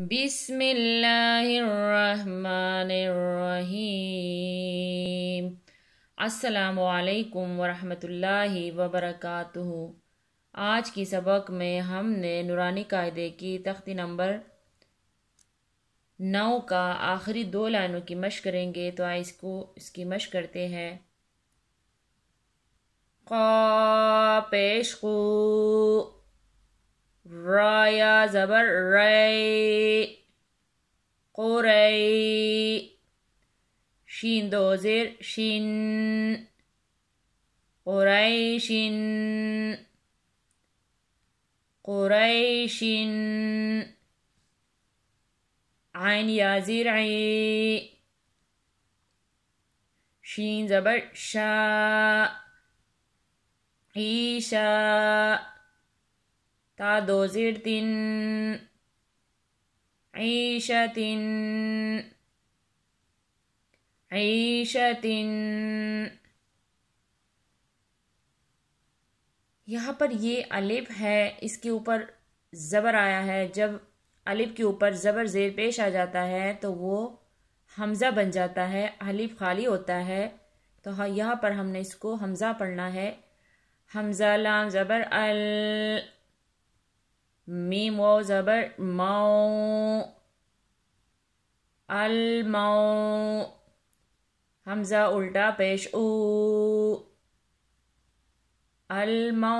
بسم اللہ الرحمن الرحیم۔ السلام علیکم ورحمۃ اللہ وبرکاتہ۔ آج کی سبق میں ہم نے نورانی قاعدے کی تختی نمبر 9 کا آخری 2 لائنوں کی مشق کریں گے، تو آئے اس کی مشق کرتے ہیں۔ قا پیش قو، را یا زبر ری، قوری، شین دو زیر شین، قریشن، قریشن، عین یا زیر عی، شین زبر شا، عیشا، تا دو زیر تن، عیشتن، عیشتن۔ یہاں پر یہ الف ہے، اس کے اوپر زبر آیا ہے۔ جب الف کے اوپر زبر زیر پیش آ جاتا ہے تو وہ حمزہ بن جاتا ہے، الف خالی ہوتا ہے، تو یہاں پر ہم نے اس کو حمزہ پڑھنا ہے۔ حمزہ لام زبر ال، میم واو زبر مو، المو، حمزہ الٹا پیش او، المو،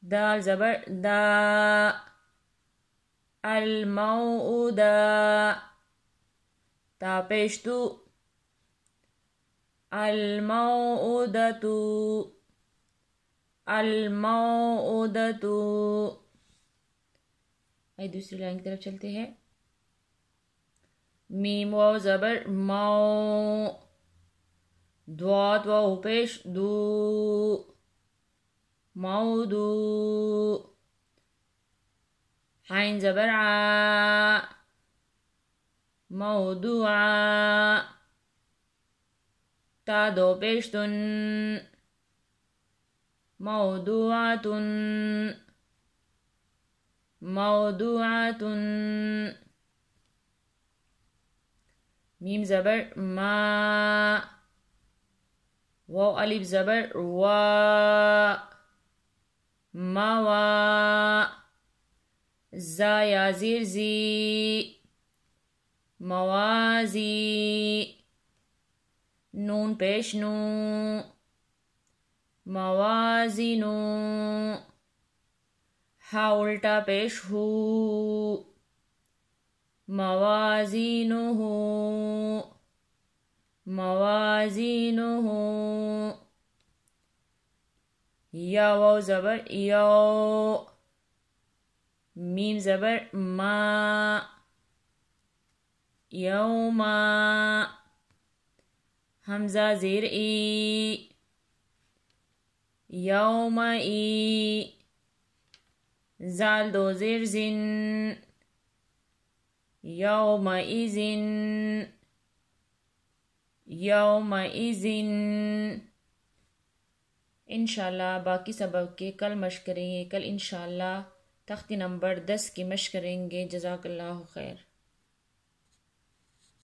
دال زبر دا، الموعودہ، تا پیش تو، الموعودۃ، الموعودۃ۔ آئے دوسری لائن کی طرف چلتے ہیں۔ میم واو زبر مو، دوات واو پیش دو، مودو، عین زبر عا، موضوعا، تا دو پیش تن، موضوعات، موضوعات۔ میم زبر ما، واو الف زبر وا، موا، زا یا زیر زی، موازی، نون پیش نو، موازینو، ہا الٹا پیش ہو، موازینہ، موازینہ۔ یا واو زبر یو، میم زبر ما، یوما، حمزہ زیر ای، یومئی، زال دو زیر زن، یومئذن، یومئذن۔ انشاءاللہ باقی سبق کے کل مشق کریں گے۔ کل انشاءاللہ تختی نمبر 10 کی مشق کریں گے۔ جزاک اللہ خیر۔